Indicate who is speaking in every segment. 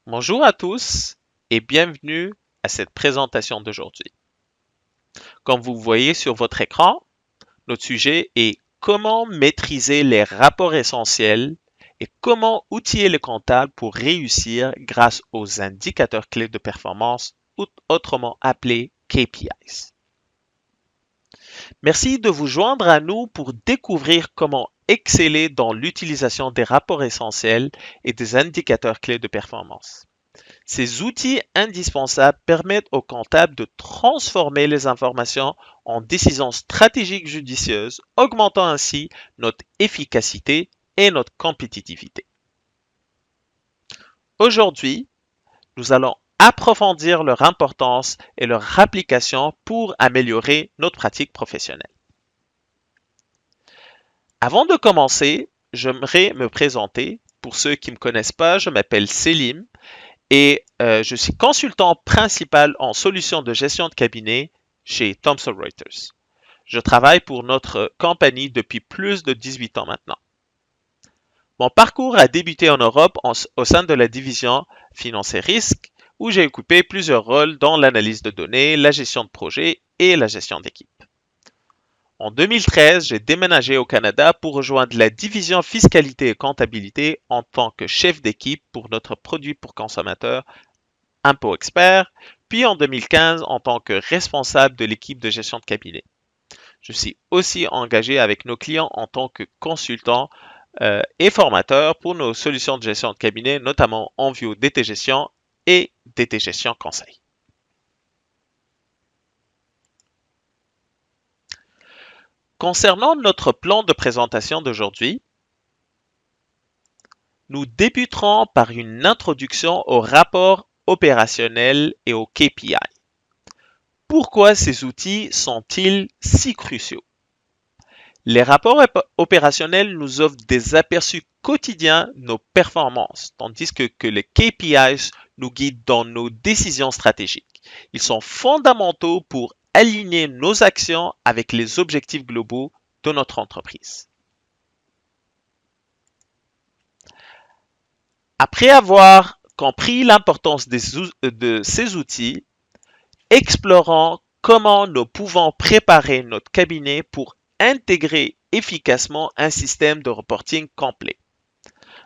Speaker 1: Bonjour à tous et bienvenue à cette présentation d'aujourd'hui. Comme vous voyez sur votre écran, notre sujet est comment maîtriser les rapports essentiels et comment outiller le comptable pour réussir grâce aux indicateurs clés de performance, ou autrement appelés KPIs. Merci de vous joindre à nous pour découvrir comment exceller dans l'utilisation des rapports essentiels et des indicateurs clés de performance. Ces outils indispensables permettent au comptable de transformer les informations en décisions stratégiques judicieuses, augmentant ainsi notre efficacité et notre compétitivité. Aujourd'hui, nous allons approfondir leur importance et leur application pour améliorer notre pratique professionnelle. Avant de commencer, j'aimerais me présenter. Pour ceux qui ne me connaissent pas, je m'appelle Selim et je suis consultant principal en solutions de gestion de cabinet chez Thomson Reuters. Je travaille pour notre compagnie depuis plus de 18 ans maintenant. Mon parcours a débuté en Europe au sein de la division Finance et Risques, où j'ai occupé plusieurs rôles dans l'analyse de données, la gestion de projets et la gestion d'équipe. En 2013, j'ai déménagé au Canada pour rejoindre la division fiscalité et comptabilité en tant que chef d'équipe pour notre produit pour consommateurs Impôt Expert, puis en 2015 en tant que responsable de l'équipe de gestion de cabinet. Je suis aussi engagé avec nos clients en tant que consultant et formateur pour nos solutions de gestion de cabinet, notamment Envio DT Gestion et DT Gestion Conseil. Concernant notre plan de présentation d'aujourd'hui, nous débuterons par une introduction au rapport opérationnel et au KPI. Pourquoi ces outils sont-ils si cruciaux? Les rapports opérationnels nous offrent des aperçus quotidiens de nos performances, tandis que les KPIs nous guident dans nos décisions stratégiques. Ils sont fondamentaux pour aligner nos actions avec les objectifs globaux de notre entreprise. Après avoir compris l'importance de ces outils, explorons comment nous pouvons préparer notre cabinet pour intégrer efficacement un système de reporting complet.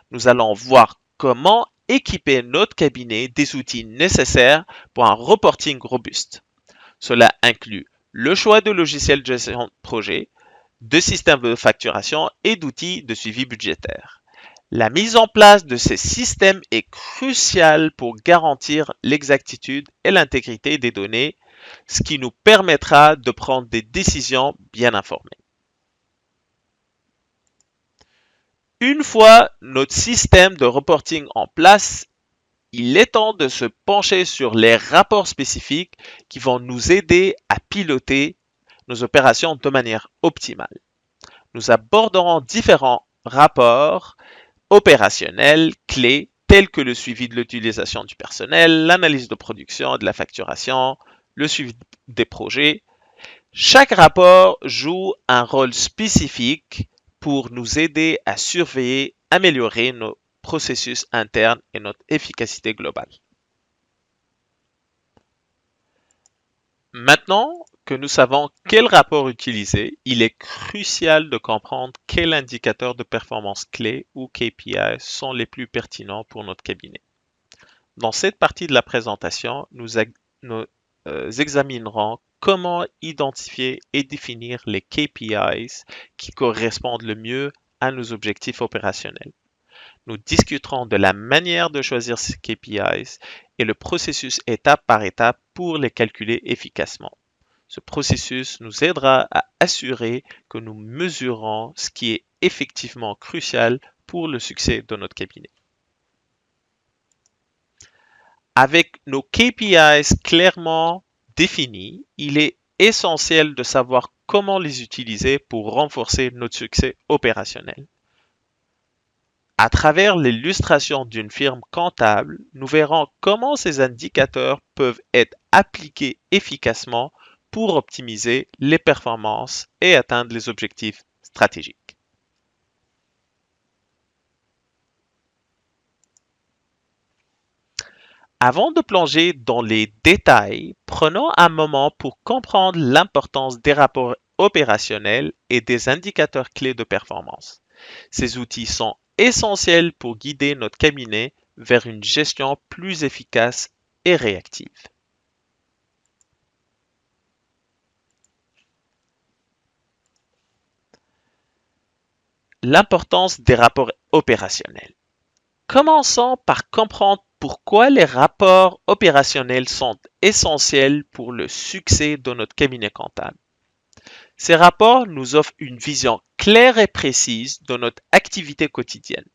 Speaker 1: Nous allons voir comment équiper notre cabinet des outils nécessaires pour un reporting robuste. Cela inclut le choix de logiciels de gestion de projet, de systèmes de facturation et d'outils de suivi budgétaire. La mise en place de ces systèmes est cruciale pour garantir l'exactitude et l'intégrité des données, ce qui nous permettra de prendre des décisions bien informées. Une fois notre système de reporting en place, il est temps de se pencher sur les rapports spécifiques qui vont nous aider à piloter nos opérations de manière optimale. Nous aborderons différents rapports opérationnels clés tels que le suivi de l'utilisation du personnel, l'analyse de production et de la facturation, le suivi des projets. Chaque rapport joue un rôle spécifique pour nous aider à surveiller, améliorer nos processus internes et notre efficacité globale. Maintenant que nous savons quel rapport utiliser, il est crucial de comprendre quels indicateurs de performance clés ou KPI sont les plus pertinents pour notre cabinet. Dans cette partie de la présentation, nous examinerons comment identifier et définir les KPIs qui correspondent le mieux à nos objectifs opérationnels. Nous discuterons de la manière de choisir ces KPIs et le processus étape par étape pour les calculer efficacement. Ce processus nous aidera à assurer que nous mesurons ce qui est effectivement crucial pour le succès de notre cabinet. Avec nos KPIs clairement définis, il est essentiel de savoir comment les utiliser pour renforcer notre succès opérationnel. À travers l'illustration d'une firme comptable, nous verrons comment ces indicateurs peuvent être appliqués efficacement pour optimiser les performances et atteindre les objectifs stratégiques. Avant de plonger dans les détails, prenons un moment pour comprendre l'importance des rapports opérationnels et des indicateurs clés de performance. Ces outils sont essentiels pour guider notre cabinet vers une gestion plus efficace et réactive. L'importance des rapports opérationnels. Commençons par comprendre pourquoi les rapports opérationnels sont essentiels pour le succès de notre cabinet comptable. Ces rapports nous offrent une vision claire et précise de notre activité quotidienne,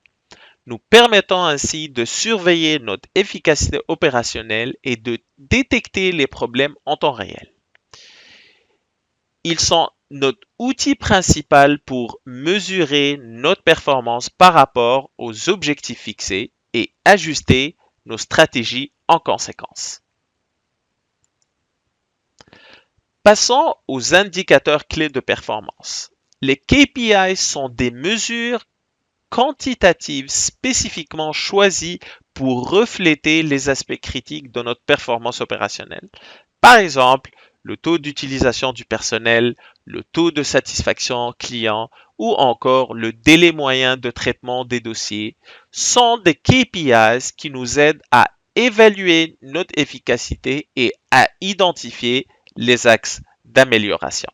Speaker 1: nous permettant ainsi de surveiller notre efficacité opérationnelle et de détecter les problèmes en temps réel. Ils sont notre outil principal pour mesurer notre performance par rapport aux objectifs fixés et ajuster nos stratégies en conséquence. Passons aux indicateurs clés de performance. Les KPIs sont des mesures quantitatives spécifiquement choisies pour refléter les aspects critiques de notre performance opérationnelle. Par exemple, le taux d'utilisation du personnel, le taux de satisfaction client ou encore le délai moyen de traitement des dossiers sont des KPIs qui nous aident à évaluer notre efficacité et à identifier les axes d'amélioration.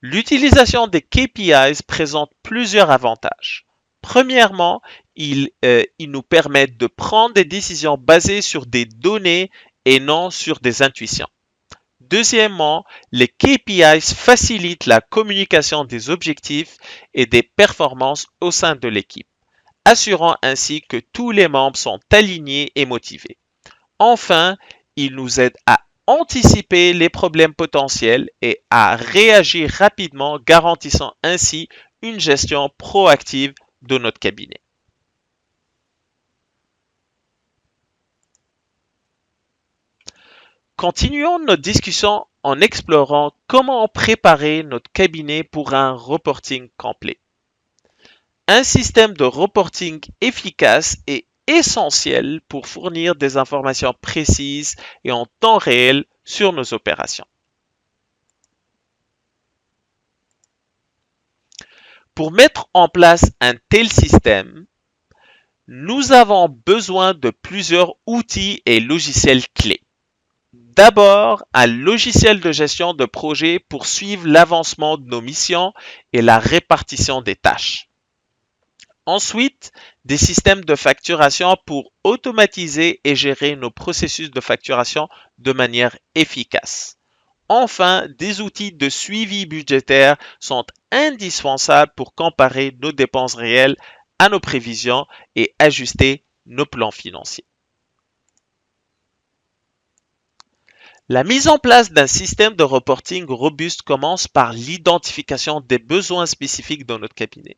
Speaker 1: L'utilisation des KPIs présente plusieurs avantages. Premièrement, ils nous permettent de prendre des décisions basées sur des données et non sur des intuitions. Deuxièmement, les KPIs facilitent la communication des objectifs et des performances au sein de l'équipe, assurant ainsi que tous les membres sont alignés et motivés. Enfin, ils nous aident à anticiper les problèmes potentiels et à réagir rapidement, garantissant ainsi une gestion proactive de notre cabinet. Continuons notre discussion en explorant comment préparer notre cabinet pour un reporting complet. Un système de reporting efficace est essentiel pour fournir des informations précises et en temps réel sur nos opérations. Pour mettre en place un tel système, nous avons besoin de plusieurs outils et logiciels clés. D'abord, un logiciel de gestion de projet pour suivre l'avancement de nos missions et la répartition des tâches. Ensuite, des systèmes de facturation pour automatiser et gérer nos processus de facturation de manière efficace. Enfin, des outils de suivi budgétaire sont indispensables pour comparer nos dépenses réelles à nos prévisions et ajuster nos plans financiers. La mise en place d'un système de reporting robuste commence par l'identification des besoins spécifiques dans notre cabinet.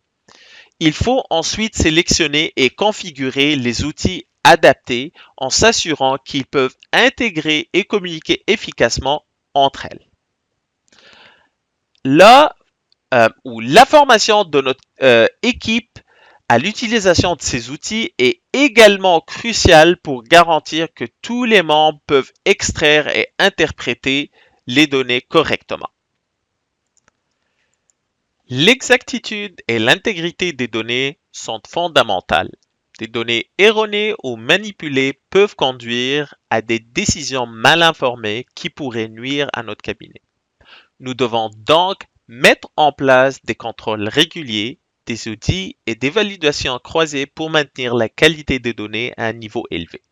Speaker 1: Il faut ensuite sélectionner et configurer les outils adaptés en s'assurant qu'ils peuvent intégrer et communiquer efficacement entre elles. Là où la formation de notre équipe à l'utilisation de ces outils est également cruciale pour garantir que tous les membres peuvent extraire et interpréter les données correctement. L'exactitude et l'intégrité des données sont fondamentales. Des données erronées ou manipulées peuvent conduire à des décisions mal informées qui pourraient nuire à notre cabinet. Nous devons donc mettre en place des contrôles réguliers, des outils et des validations croisées pour maintenir la qualité des données à un niveau élevé.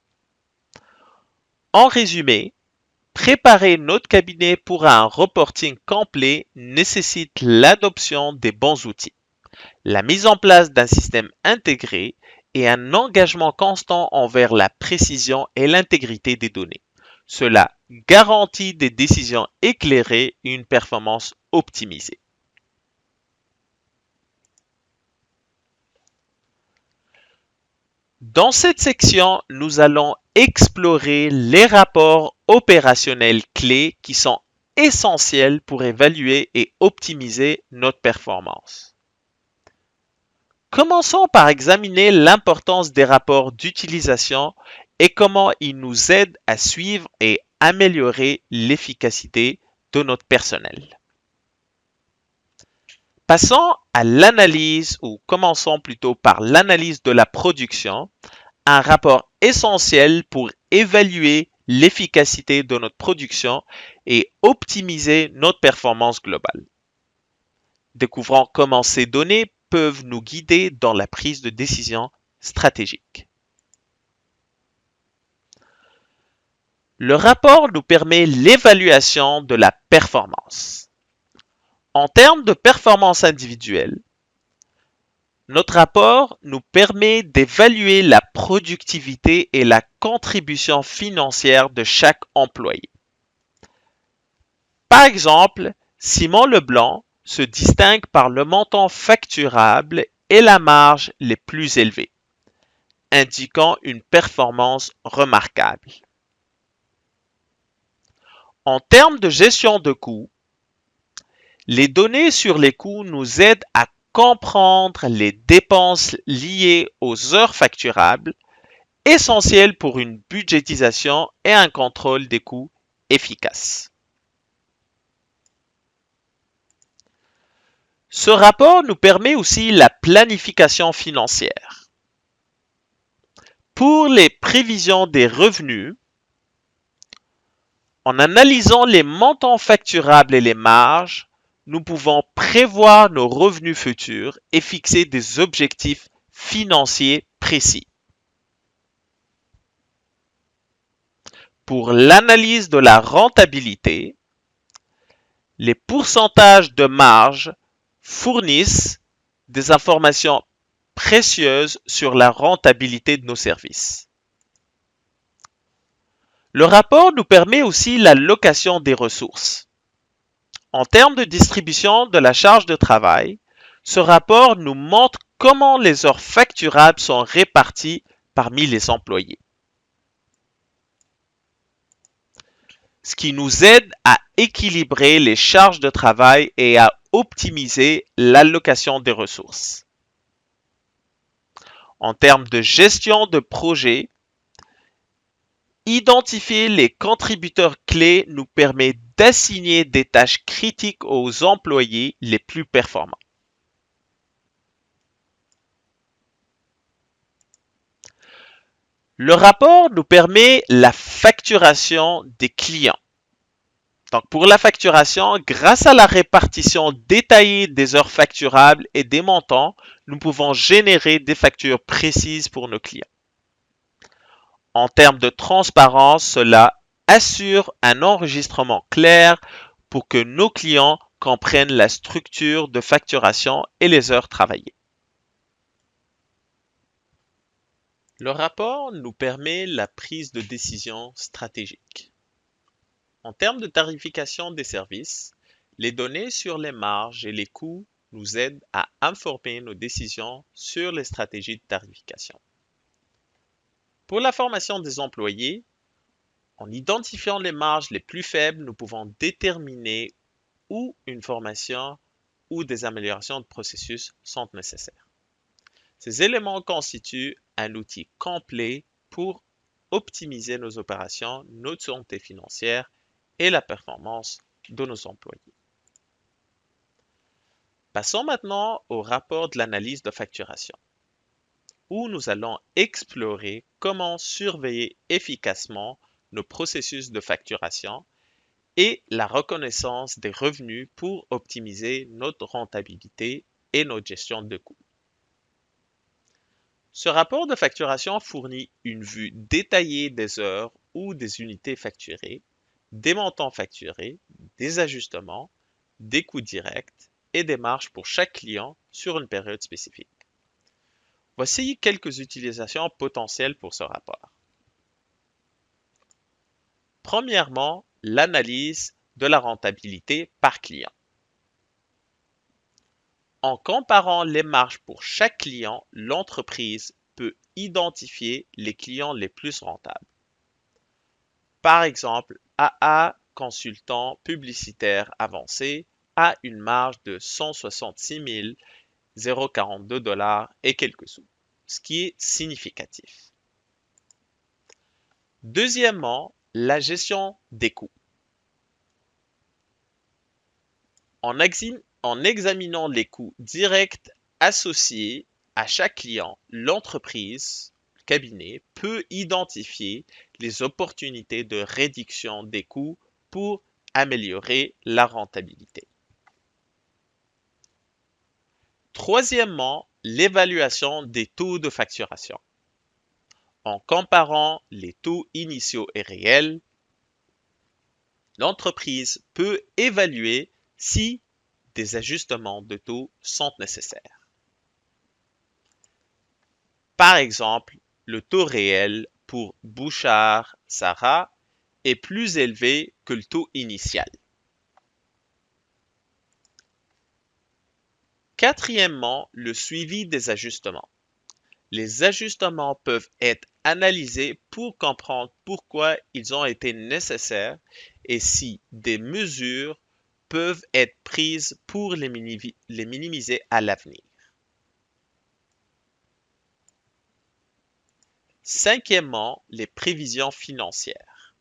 Speaker 1: En résumé, préparer notre cabinet pour un reporting complet nécessite l'adoption des bons outils, la mise en place d'un système intégré et un engagement constant envers la précision et l'intégrité des données. Cela garantit des décisions éclairées et une performance optimisée. Dans cette section, nous allons explorer les rapports opérationnels clés qui sont essentiels pour évaluer et optimiser notre performance. Commençons par examiner l'importance des rapports d'utilisation et comment ils nous aident à suivre et améliorer l'efficacité de notre personnel. Passons à l'analyse, ou commençons plutôt par l'analyse de la production, un rapport essentiel pour évaluer l'efficacité de notre production et optimiser notre performance globale. Découvrons comment ces données peuvent nous guider dans la prise de décision stratégique. Le rapport nous permet l'évaluation de la performance. En termes de performance individuelle, notre rapport nous permet d'évaluer la productivité et la contribution financière de chaque employé. Par exemple, Simon Leblanc se distingue par le montant facturable et la marge les plus élevés, indiquant une performance remarquable. En termes de gestion de coûts, les données sur les coûts nous aident à comprendre les dépenses liées aux heures facturables, essentielles pour une budgétisation et un contrôle des coûts efficace. Ce rapport nous permet aussi la planification financière. Pour les prévisions des revenus, en analysant les montants facturables et les marges, nous pouvons prévoir nos revenus futurs et fixer des objectifs financiers précis. Pour l'analyse de la rentabilité, les pourcentages de marge fournissent des informations précieuses sur la rentabilité de nos services. Le rapport nous permet aussi l'allocation des ressources. En termes de distribution de la charge de travail, ce rapport nous montre comment les heures facturables sont réparties parmi les employés. Ce qui nous aide à équilibrer les charges de travail et à optimiser l'allocation des ressources. En termes de gestion de projet, identifier les contributeurs clés nous permet d'assigner des tâches critiques aux employés les plus performants. Le rapport nous permet la facturation des clients. Donc pour la facturation, grâce à la répartition détaillée des heures facturables et des montants, nous pouvons générer des factures précises pour nos clients. En termes de transparence, cela assure un enregistrement clair pour que nos clients comprennent la structure de facturation et les heures travaillées. Le rapport nous permet la prise de décision stratégique. En termes de tarification des services, les données sur les marges et les coûts nous aident à informer nos décisions sur les stratégies de tarification. Pour la formation des employés, en identifiant les marges les plus faibles, nous pouvons déterminer où une formation ou des améliorations de processus sont nécessaires. Ces éléments constituent un outil complet pour optimiser nos opérations, notre santé financière et la performance de nos employés. Passons maintenant au rapport de l'analyse de facturation, où nous allons explorer comment surveiller efficacement nos processus de facturation et la reconnaissance des revenus pour optimiser notre rentabilité et notre gestion de coûts. Ce rapport de facturation fournit une vue détaillée des heures ou des unités facturées, des montants facturés, des ajustements, des coûts directs et des marges pour chaque client sur une période spécifique. Voici quelques utilisations potentielles pour ce rapport. Premièrement, l'analyse de la rentabilité par client. En comparant les marges pour chaque client, l'entreprise peut identifier les clients les plus rentables. Par exemple, AA Consultant publicitaire avancé a une marge de 166 $0,42 et quelques sous, ce qui est significatif. Deuxièmement, la gestion des coûts. En examinant les coûts directs associés à chaque client, l'entreprise, le cabinet, peut identifier les opportunités de réduction des coûts pour améliorer la rentabilité. Troisièmement, l'évaluation des taux de facturation. En comparant les taux initiaux et réels, l'entreprise peut évaluer si des ajustements de taux sont nécessaires. Par exemple, le taux réel pour Bouchard-Sarah est plus élevé que le taux initial. Quatrièmement, le suivi des ajustements. Les ajustements peuvent être analysés pour comprendre pourquoi ils ont été nécessaires et si des mesures peuvent être prises pour les minimiser à l'avenir. Cinquièmement, les prévisions financières.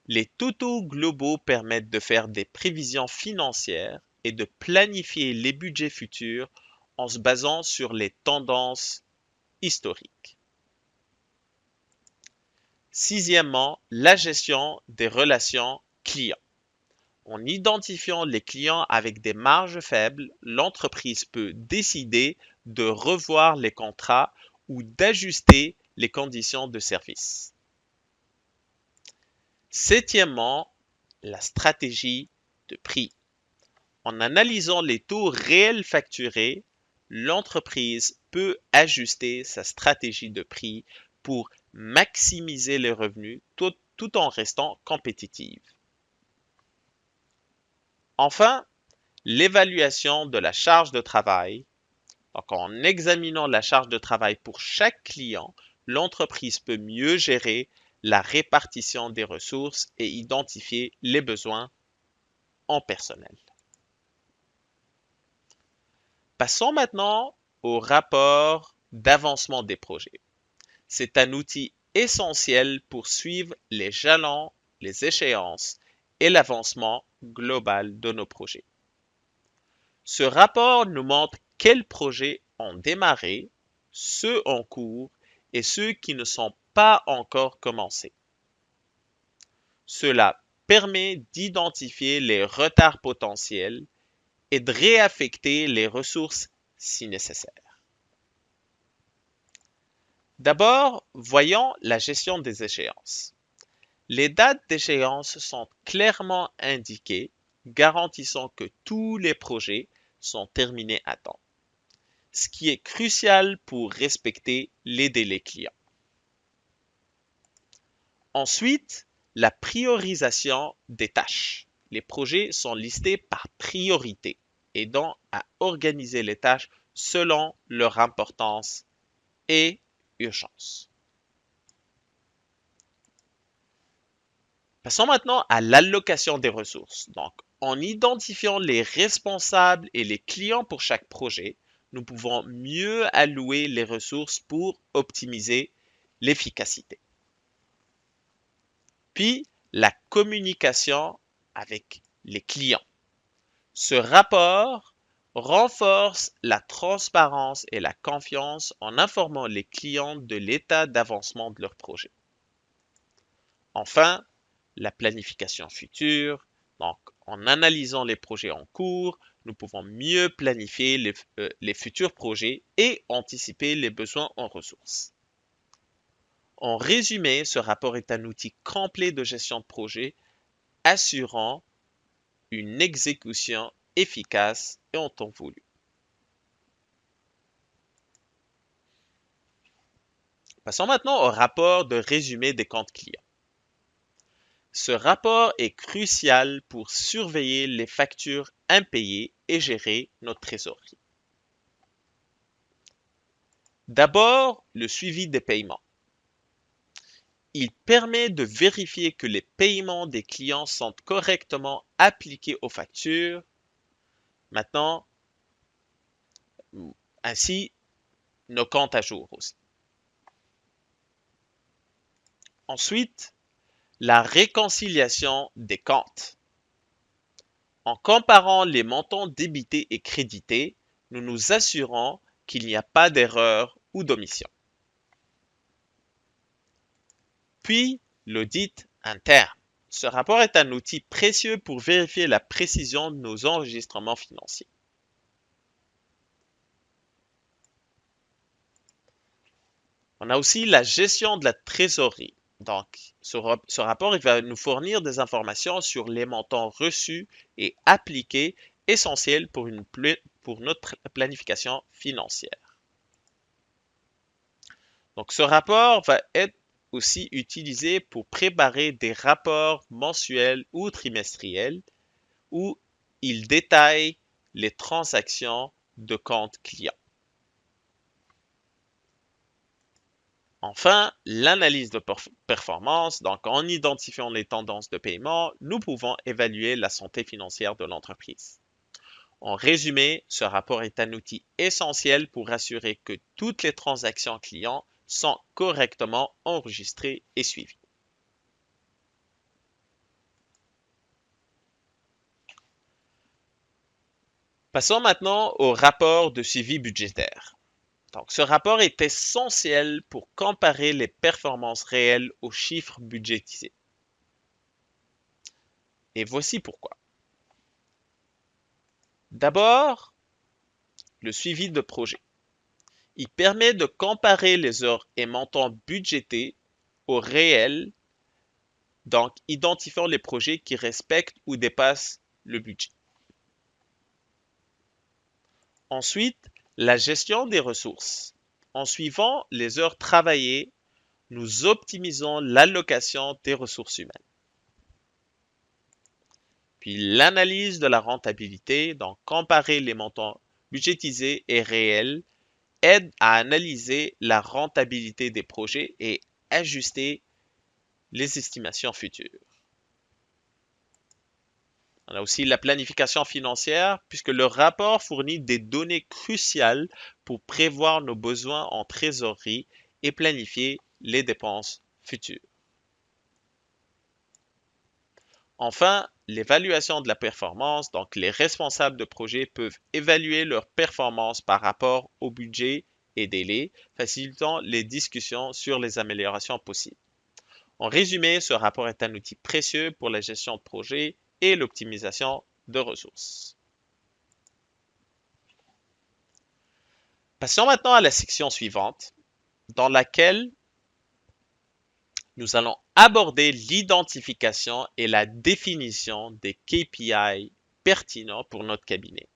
Speaker 1: Les totaux globaux permettent de faire des prévisions financières et de planifier les budgets futurs en se basant sur les tendances historiques. Sixièmement, la gestion des relations clients. En identifiant les clients avec des marges faibles, l'entreprise peut décider de revoir les contrats ou d'ajuster les conditions de service. Septièmement, la stratégie de prix. En analysant les taux réels facturés, l'entreprise peut ajuster sa stratégie de prix pour maximiser les revenus tout en restant compétitive. Enfin, l'évaluation de la charge de travail. Donc, en examinant la charge de travail pour chaque client, l'entreprise peut mieux gérer la répartition des ressources et identifier les besoins en personnel. Passons maintenant au rapport d'avancement des projets. C'est un outil essentiel pour suivre les jalons, les échéances et l'avancement global de nos projets. Ce rapport nous montre quels projets ont démarré, ceux en cours et ceux qui ne sont pas encore commencés. Cela permet d'identifier les retards potentiels et de réaffecter les ressources si nécessaire. D'abord, voyons la gestion des échéances. Les dates d'échéance sont clairement indiquées, garantissant que tous les projets sont terminés à temps, ce qui est crucial pour respecter les délais clients. Ensuite, la priorisation des tâches. Les projets sont listés par priorité, aidant à organiser les tâches selon leur importance et urgence. Passons maintenant à l'allocation des ressources. Donc, en identifiant les responsables et les clients pour chaque projet, nous pouvons mieux allouer les ressources pour optimiser l'efficacité. Puis, la communication avec les clients. Ce rapport renforce la transparence et la confiance en informant les clients de l'état d'avancement de leur projet. Enfin, la planification future. Donc, en analysant les projets en cours, nous pouvons mieux planifier les futurs projets et anticiper les besoins en ressources. En résumé, ce rapport est un outil complet de gestion de projet assurant une exécution efficace et en temps voulu. Passons maintenant au rapport de résumé des comptes clients. Ce rapport est crucial pour surveiller les factures impayées et gérer notre trésorerie. D'abord, le suivi des paiements. Il permet de vérifier que les paiements des clients sont correctement appliqués aux factures. Maintenant, ainsi nos comptes à jour aussi. Ensuite, la réconciliation des comptes. En comparant les montants débités et crédités, nous nous assurons qu'il n'y a pas d'erreur ou d'omission. Puis, l'audit interne. Ce rapport est un outil précieux pour vérifier la précision de nos enregistrements financiers. On a aussi la gestion de la trésorerie. Donc, ce rapport il va nous fournir des informations sur les montants reçus et appliqués essentiels pour notre planification financière. Donc, ce rapport va être aussi utilisé pour préparer des rapports mensuels ou trimestriels où il détaille les transactions de compte client. Enfin, l'analyse de performance. Donc, en identifiant les tendances de paiement, nous pouvons évaluer la santé financière de l'entreprise. En résumé, ce rapport est un outil essentiel pour assurer que toutes les transactions clients sont correctement enregistrées et suivies. Passons maintenant au rapport de suivi budgétaire. Donc, ce rapport est essentiel pour comparer les performances réelles aux chiffres budgétisés. Et voici pourquoi. D'abord, le suivi de projet. Il permet de comparer les heures et montants budgétés au réel, donc identifiant les projets qui respectent ou dépassent le budget. Ensuite, la gestion des ressources. En suivant les heures travaillées, nous optimisons l'allocation des ressources humaines. Puis l'analyse de la rentabilité, donc comparer les montants budgétisés et réels, aide à analyser la rentabilité des projets et ajuster les estimations futures. On a aussi la planification financière, puisque le rapport fournit des données cruciales pour prévoir nos besoins en trésorerie et planifier les dépenses futures. Enfin, l'évaluation de la performance, donc les responsables de projet peuvent évaluer leur performance par rapport au budget et délai, facilitant les discussions sur les améliorations possibles. En résumé, ce rapport est un outil précieux pour la gestion de projet et l'optimisation de ressources. Passons maintenant à la section suivante, dans laquelle nous allons aborder l'identification et la définition des KPI pertinents pour notre cabinet.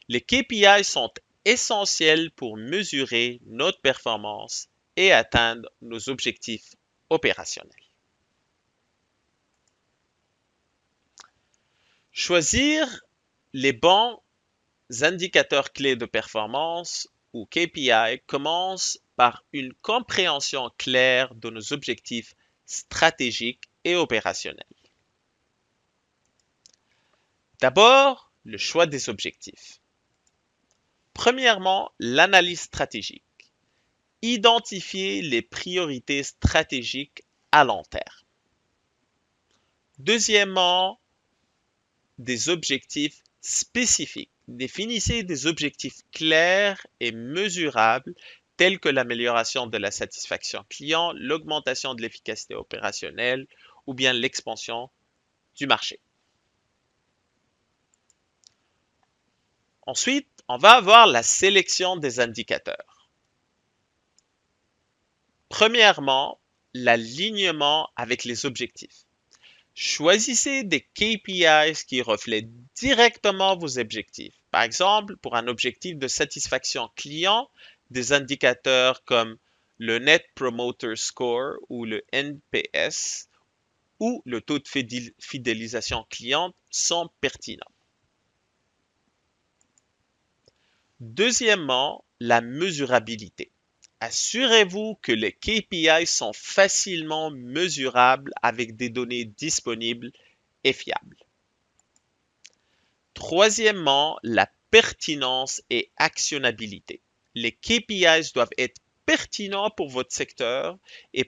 Speaker 1: Les KPI sont essentiels pour mesurer notre performance et atteindre nos objectifs opérationnels. Choisir les bons indicateurs clés de performance ou KPI commence par une compréhension claire de nos objectifs stratégiques et opérationnels. D'abord, le choix des objectifs. Premièrement, l'analyse stratégique. Identifier les priorités stratégiques à long terme. Deuxièmement, des objectifs spécifiques. Définissez des objectifs clairs et mesurables tels que l'amélioration de la satisfaction client, l'augmentation de l'efficacité opérationnelle ou bien l'expansion du marché. Ensuite, on va avoir la sélection des indicateurs. Premièrement, l'alignement avec les objectifs. Choisissez des KPIs qui reflètent directement vos objectifs. Par exemple, pour un objectif de satisfaction client, des indicateurs comme le Net Promoter Score ou le NPS ou le taux de fidélisation client sont pertinents. Deuxièmement, la mesurabilité. Assurez-vous que les KPI sont facilement mesurables avec des données disponibles et fiables. Troisièmement, la pertinence et actionnabilité. Les KPIs doivent être pertinents pour votre secteur et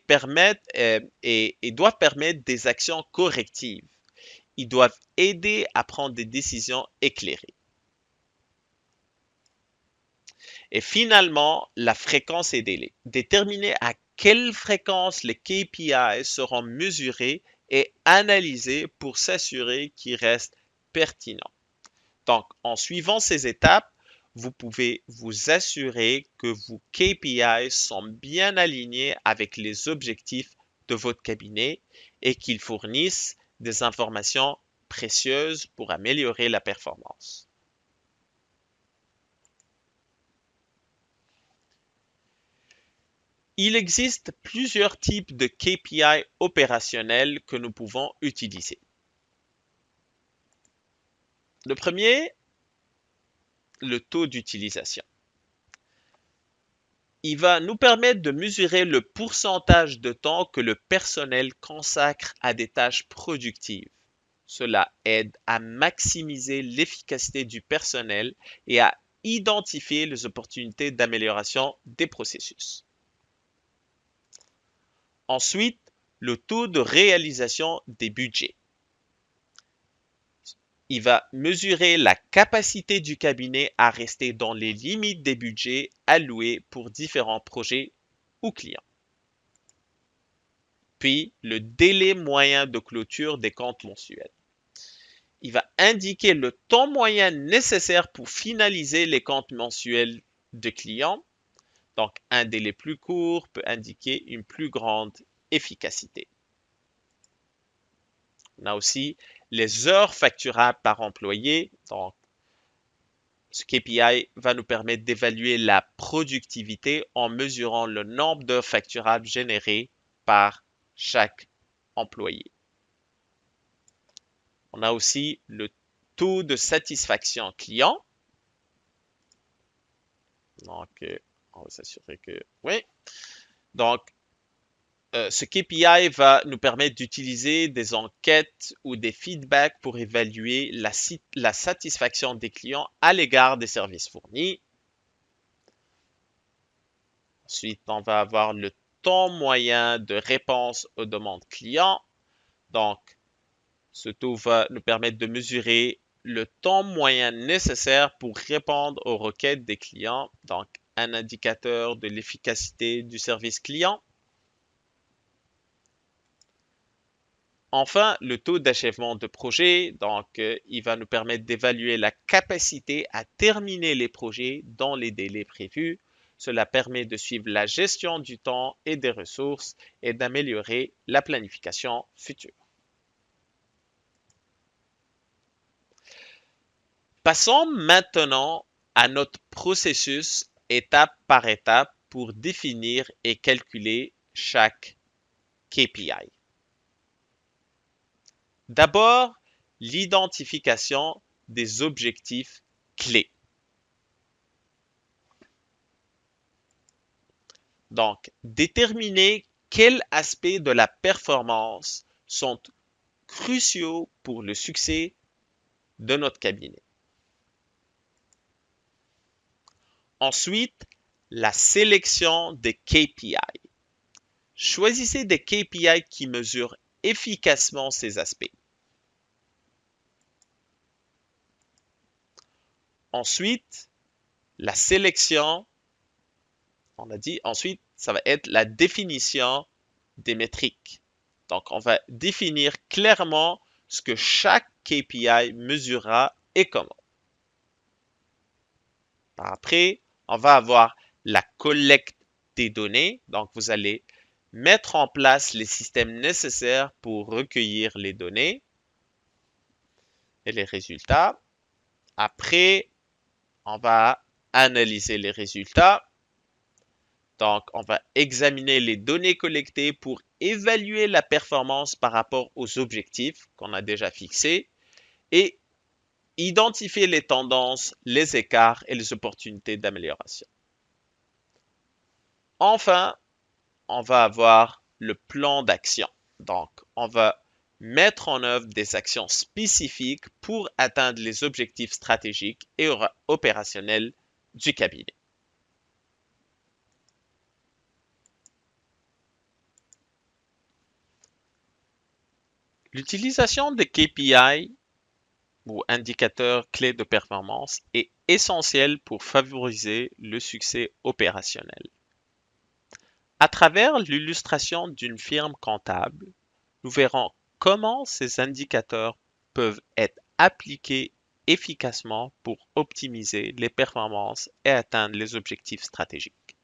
Speaker 1: doivent permettre des actions correctives. Ils doivent aider à prendre des décisions éclairées. Et finalement, la fréquence et délai. Déterminer à quelle fréquence les KPIs seront mesurés et analysés pour s'assurer qu'ils restent pertinents. Donc, en suivant ces étapes, vous pouvez vous assurer que vos KPIs sont bien alignés avec les objectifs de votre cabinet et qu'ils fournissent des informations précieuses pour améliorer la performance. Il existe plusieurs types de KPI opérationnels que nous pouvons utiliser. Le premier, le taux d'utilisation. Il va nous permettre de mesurer le pourcentage de temps que le personnel consacre à des tâches productives. Cela aide à maximiser l'efficacité du personnel et à identifier les opportunités d'amélioration des processus. Ensuite, le taux de réalisation des budgets. Il va mesurer la capacité du cabinet à rester dans les limites des budgets alloués pour différents projets ou clients. Puis, le délai moyen de clôture des comptes mensuels. Il va indiquer le temps moyen nécessaire pour finaliser les comptes mensuels de clients. Donc, un délai plus court peut indiquer une plus grande efficacité. On a aussi les heures facturables par employé. Donc, ce KPI va nous permettre d'évaluer la productivité en mesurant le nombre d'heures facturables générées par chaque employé. On a aussi le taux de satisfaction client. Donc, on va s'assurer que oui. Donc, ce KPI va nous permettre d'utiliser des enquêtes ou des feedbacks pour évaluer la satisfaction des clients à l'égard des services fournis. Ensuite, on va avoir le temps moyen de réponse aux demandes clients. Donc, ce taux va nous permettre de mesurer le temps moyen nécessaire pour répondre aux requêtes des clients. Donc, un indicateur de l'efficacité du service client. Enfin, le taux d'achèvement de projet, donc il va nous permettre d'évaluer la capacité à terminer les projets dans les délais prévus. Cela permet de suivre la gestion du temps et des ressources et d'améliorer la planification future. Passons maintenant à notre processus étape par étape pour définir et calculer chaque KPI. D'abord, l'identification des objectifs clés. Donc, déterminer quels aspects de la performance sont cruciaux pour le succès de notre cabinet. Ensuite, la sélection des KPI. Choisissez des KPI qui mesurent efficacement ces aspects. Ensuite, la sélection, on a dit, ensuite, ça va être la définition des métriques. Donc, on va définir clairement ce que chaque KPI mesurera et comment. Après, on va avoir la collecte des données. Donc, vous allez mettre en place les systèmes nécessaires pour recueillir les données et les résultats. Après, on va analyser les résultats. Donc, on va examiner les données collectées pour évaluer la performance par rapport aux objectifs qu'on a déjà fixés et identifier les tendances, les écarts et les opportunités d'amélioration. Enfin, on va avoir le plan d'action. Donc, on va mettre en œuvre des actions spécifiques pour atteindre les objectifs stratégiques et opérationnels du cabinet. L'utilisation des KPI ou indicateurs clés de performance est essentielle pour favoriser le succès opérationnel. À travers l'illustration d'une firme comptable, nous verrons comment ces indicateurs peuvent être appliqués efficacement pour optimiser les performances et atteindre les objectifs stratégiques.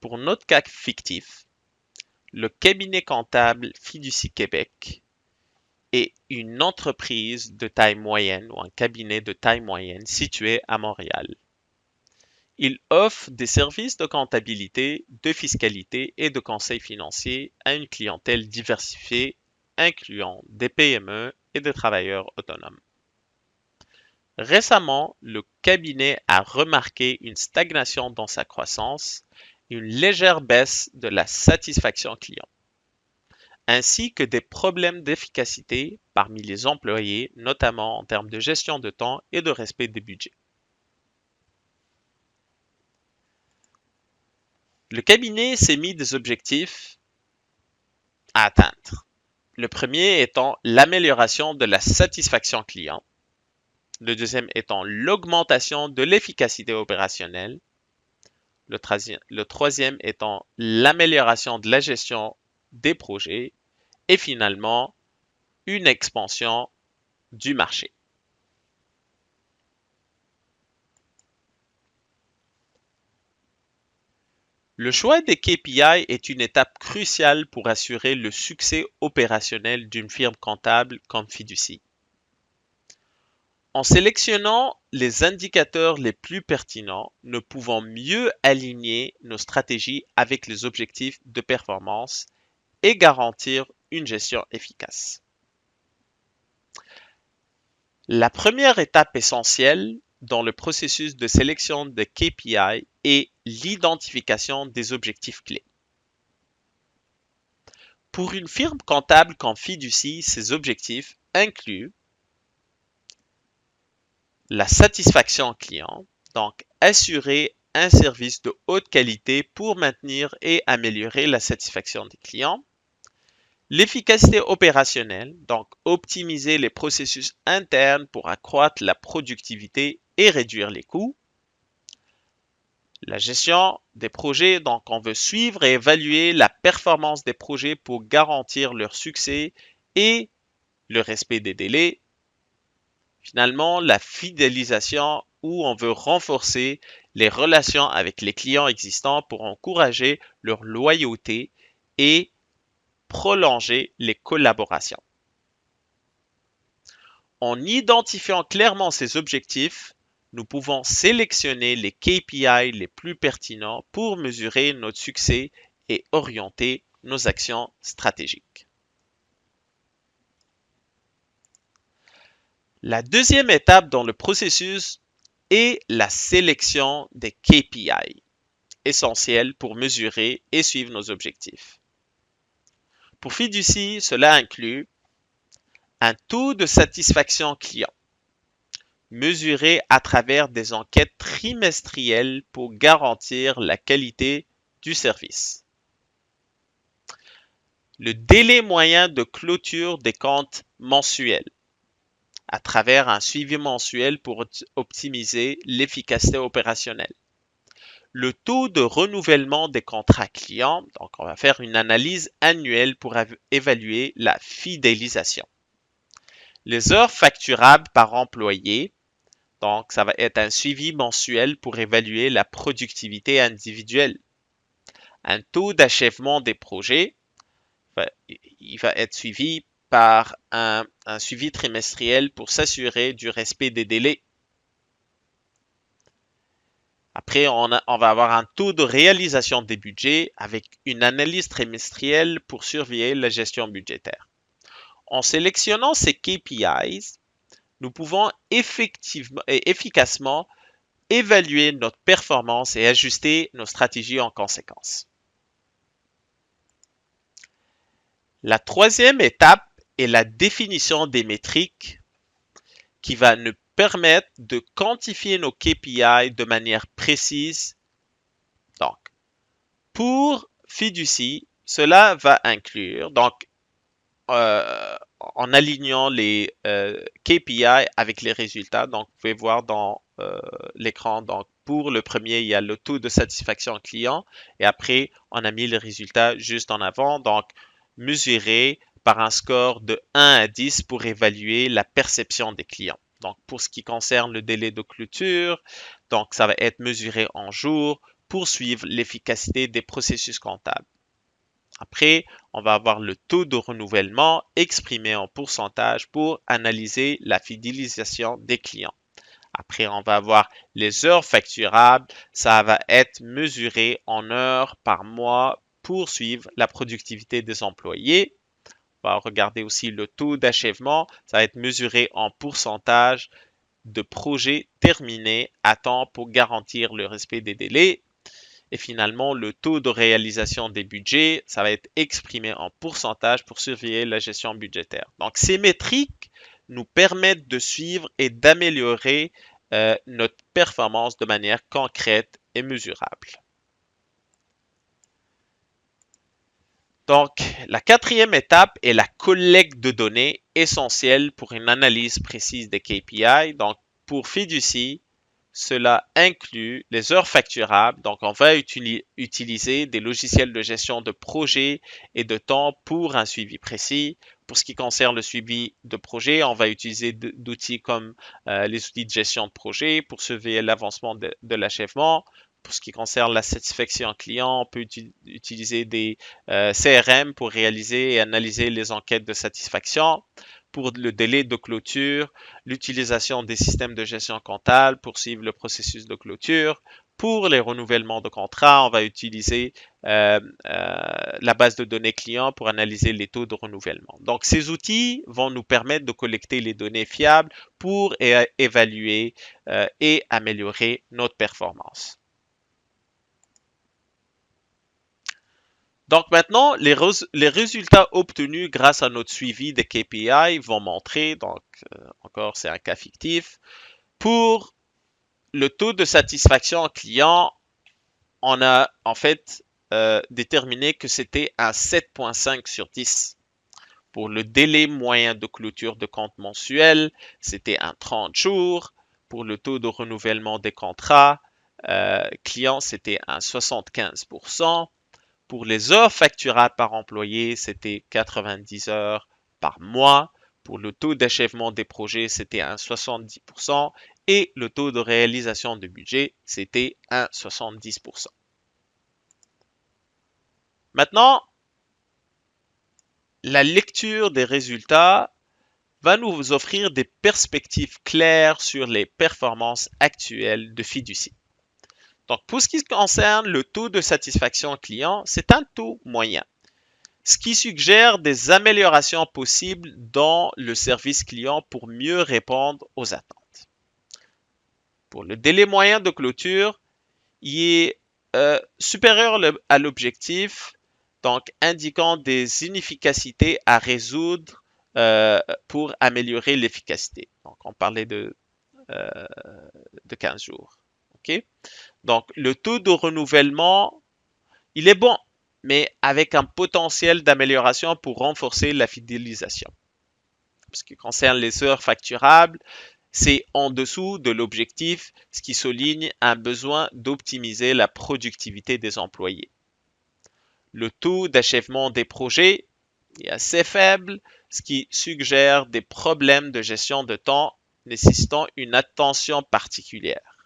Speaker 1: Pour notre cas fictif, le cabinet comptable Fiducie Québec est une entreprise de taille moyenne ou un cabinet de taille moyenne situé à Montréal. Il offre des services de comptabilité, de fiscalité et de conseil financier à une clientèle diversifiée, incluant des PME et des travailleurs autonomes. Récemment, le cabinet a remarqué une stagnation dans sa croissance et une légère baisse de la satisfaction client, ainsi que des problèmes d'efficacité parmi les employés, notamment en termes de gestion de temps et de respect des budgets. Le cabinet s'est mis des objectifs à atteindre. Le premier étant l'amélioration de la satisfaction client. Le deuxième étant l'augmentation de l'efficacité opérationnelle. Le troisième étant l'amélioration de la gestion des projets. Et finalement, une expansion du marché. Le choix des KPI est une étape cruciale pour assurer le succès opérationnel d'une firme comptable comme Fiducie. En sélectionnant les indicateurs les plus pertinents, nous pouvons mieux aligner nos stratégies avec les objectifs de performance et garantir une gestion efficace. La première étape essentielle dans le processus de sélection de KPI est l'identification des objectifs clés. Pour une firme comptable comme Fiducie, ces objectifs incluent la satisfaction client, donc assurer un service de haute qualité pour maintenir et améliorer la satisfaction des clients. L'efficacité opérationnelle, donc optimiser les processus internes pour accroître la productivité et réduire les coûts. La gestion des projets, donc on veut suivre et évaluer la performance des projets pour garantir leur succès et le respect des délais. Finalement, la fidélisation où on veut renforcer les relations avec les clients existants pour encourager leur loyauté et prolonger les collaborations. En identifiant clairement ces objectifs, nous pouvons sélectionner les KPI les plus pertinents pour mesurer notre succès et orienter nos actions stratégiques. La deuxième étape dans le processus est la sélection des KPI, essentiels pour mesurer et suivre nos objectifs. Pour Fiducie, cela inclut un taux de satisfaction client, mesuré à travers des enquêtes trimestrielles pour garantir la qualité du service. Le délai moyen de clôture des comptes mensuels, à travers un suivi mensuel pour optimiser l'efficacité opérationnelle. Le taux de renouvellement des contrats clients, donc on va faire une analyse annuelle pour évaluer la fidélisation. Les heures facturables par employé, donc ça va être un suivi mensuel pour évaluer la productivité individuelle. Un taux d'achèvement des projets, il va être suivi par un suivi trimestriel pour s'assurer du respect des délais. Après, on va avoir un taux de réalisation des budgets avec une analyse trimestrielle pour surveiller la gestion budgétaire. En sélectionnant ces KPIs, nous pouvons effectivement et efficacement évaluer notre performance et ajuster nos stratégies en conséquence. La troisième étape est la définition des métriques qui va nous permettre de quantifier nos KPI de manière précise. Donc, pour Fiducie, cela va inclure, donc, en alignant les KPI avec les résultats. Donc, vous pouvez voir dans l'écran, donc, pour le premier, il y a le taux de satisfaction client et après, on a mis les résultats juste en avant. Donc, mesuré par un score de 1 à 10 pour évaluer la perception des clients. Donc, pour ce qui concerne le délai de clôture, donc, ça va être mesuré en jours pour suivre l'efficacité des processus comptables. Après, on va avoir le taux de renouvellement exprimé en pourcentage pour analyser la fidélisation des clients. Après, on va avoir les heures facturables. Ça va être mesuré en heures par mois pour suivre la productivité des employés. On va regarder aussi le taux d'achèvement. Ça va être mesuré en pourcentage de projets terminés à temps pour garantir le respect des délais. Et finalement, le taux de réalisation des budgets, ça va être exprimé en pourcentage pour surveiller la gestion budgétaire. Donc, ces métriques nous permettent de suivre et d'améliorer notre performance de manière concrète et mesurable. Donc, la quatrième étape est la collecte de données essentielles pour une analyse précise des KPI. Donc, pour Fiducie, cela inclut les heures facturables. Donc, on va utiliser des logiciels de gestion de projet et de temps pour un suivi précis. Pour ce qui concerne le suivi de projet, on va utiliser d'outils comme les outils de gestion de projet pour surveiller l'avancement de l'achèvement. Pour ce qui concerne la satisfaction client, on peut utiliser des CRM pour réaliser et analyser les enquêtes de satisfaction. Pour le délai de clôture, l'utilisation des systèmes de gestion comptable pour suivre le processus de clôture. Pour les renouvellements de contrats, on va utiliser la base de données client pour analyser les taux de renouvellement. Donc, ces outils vont nous permettre de collecter les données fiables pour évaluer et améliorer notre performance. Donc maintenant, les résultats obtenus grâce à notre suivi des KPI vont montrer, donc encore c'est un cas fictif, pour le taux de satisfaction client, on a en fait déterminé que c'était un 7.5 sur 10. Pour le délai moyen de clôture de compte mensuel, c'était un 30 jours. Pour le taux de renouvellement des contrats clients, c'était un 75%. Pour les heures facturables par employé, c'était 90 heures par mois. Pour le taux d'achèvement des projets, c'était un 70%. Et le taux de réalisation de budget, c'était un 70%. Maintenant, la lecture des résultats va nous offrir des perspectives claires sur les performances actuelles de Fiducie. Donc, pour ce qui concerne le taux de satisfaction client, c'est un taux moyen, ce qui suggère des améliorations possibles dans le service client pour mieux répondre aux attentes. Pour le délai moyen de clôture, il est supérieur à l'objectif, donc indiquant des inefficacités à résoudre pour améliorer l'efficacité. Donc, on parlait de 15 jours. Okay? Donc, le taux de renouvellement, il est bon, mais avec un potentiel d'amélioration pour renforcer la fidélisation. Ce qui concerne les heures facturables, c'est en dessous de l'objectif, ce qui souligne un besoin d'optimiser la productivité des employés. Le taux d'achèvement des projets est assez faible, ce qui suggère des problèmes de gestion de temps nécessitant une attention particulière.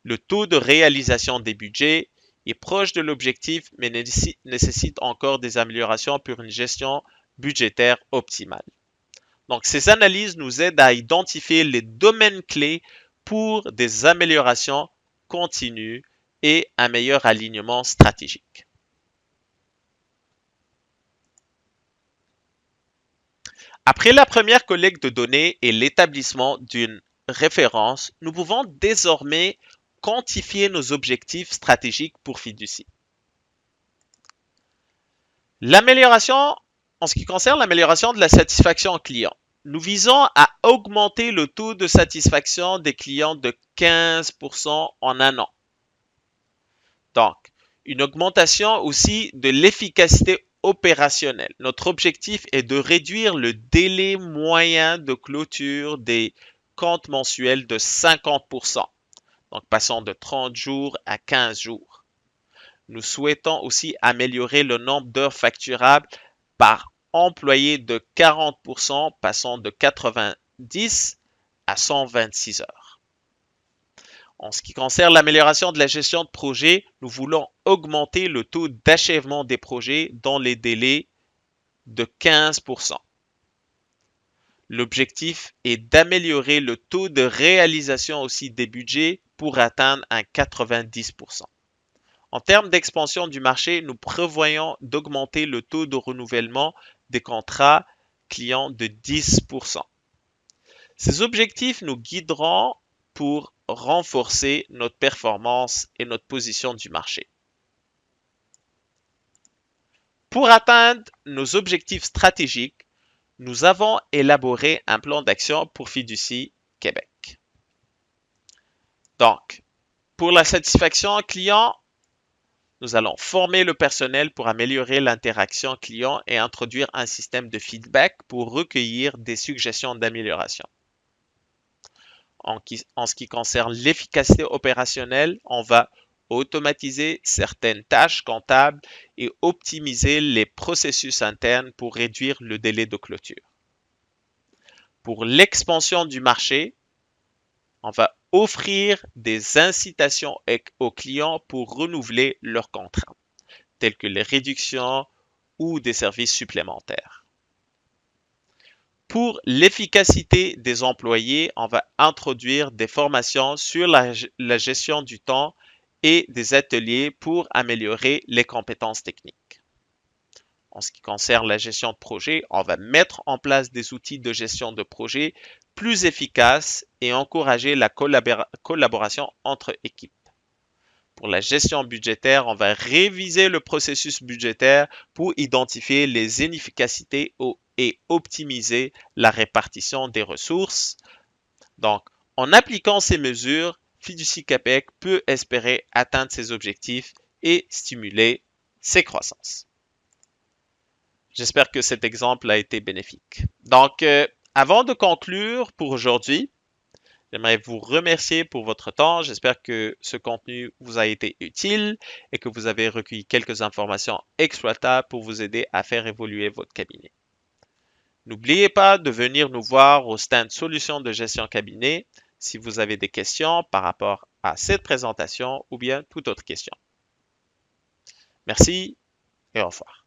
Speaker 1: Le taux de réalisation des budgets est proche de l'objectif, mais nécessite encore des améliorations pour une gestion budgétaire optimale. Donc, ces analyses nous aident à identifier les domaines clés pour des améliorations continues et un meilleur alignement stratégique. Après la première collecte de données et l'établissement d'une référence, nous pouvons désormais quantifier nos objectifs stratégiques pour Fiducie. L'amélioration En ce qui concerne l'amélioration de la satisfaction client, nous visons à augmenter le taux de satisfaction des clients de 15% en un an. Donc, une augmentation aussi de l'efficacité opérationnelle. Notre objectif est de réduire le délai moyen de clôture des comptes mensuels de 50%. Donc, passons de 30 jours à 15 jours. Nous souhaitons aussi améliorer le nombre d'heures facturables par employé de 40%, passant de 90 à 126 heures. En ce qui concerne l'amélioration de la gestion de projet, nous voulons augmenter le taux d'achèvement des projets dans les délais de 15%. L'objectif est d'améliorer le taux de réalisation aussi des budgets pour atteindre un 90%. En termes d'expansion du marché, nous prévoyons d'augmenter le taux de renouvellement des contrats clients de 10%. Ces objectifs nous guideront pour renforcer notre performance et notre position du marché. Pour atteindre nos objectifs stratégiques, nous avons élaboré un plan d'action pour Fiducie Québec. Donc, pour la satisfaction client, nous allons former le personnel pour améliorer l'interaction client et introduire un système de feedback pour recueillir des suggestions d'amélioration. En ce qui concerne l'efficacité opérationnelle, on va automatiser certaines tâches comptables et optimiser les processus internes pour réduire le délai de clôture. Pour l'expansion du marché, on va offrir des incitations aux clients pour renouveler leurs contrats, telles que les réductions ou des services supplémentaires. Pour l'efficacité des employés, on va introduire des formations sur la gestion du temps et des ateliers pour améliorer les compétences techniques. En ce qui concerne la gestion de projet, on va mettre en place des outils de gestion de projet plus efficaces et encourager la collaboration entre équipes. Pour la gestion budgétaire, on va réviser le processus budgétaire pour identifier les inefficacités et optimiser la répartition des ressources. Donc, en appliquant ces mesures, Fiducie Québec peut espérer atteindre ses objectifs et stimuler ses croissances. J'espère que cet exemple a été bénéfique. Donc, avant de conclure pour aujourd'hui, j'aimerais vous remercier pour votre temps. J'espère que ce contenu vous a été utile et que vous avez recueilli quelques informations exploitables pour vous aider à faire évoluer votre cabinet. N'oubliez pas de venir nous voir au stand Solutions de gestion cabinet si vous avez des questions par rapport à cette présentation ou bien toute autre question. Merci et au revoir.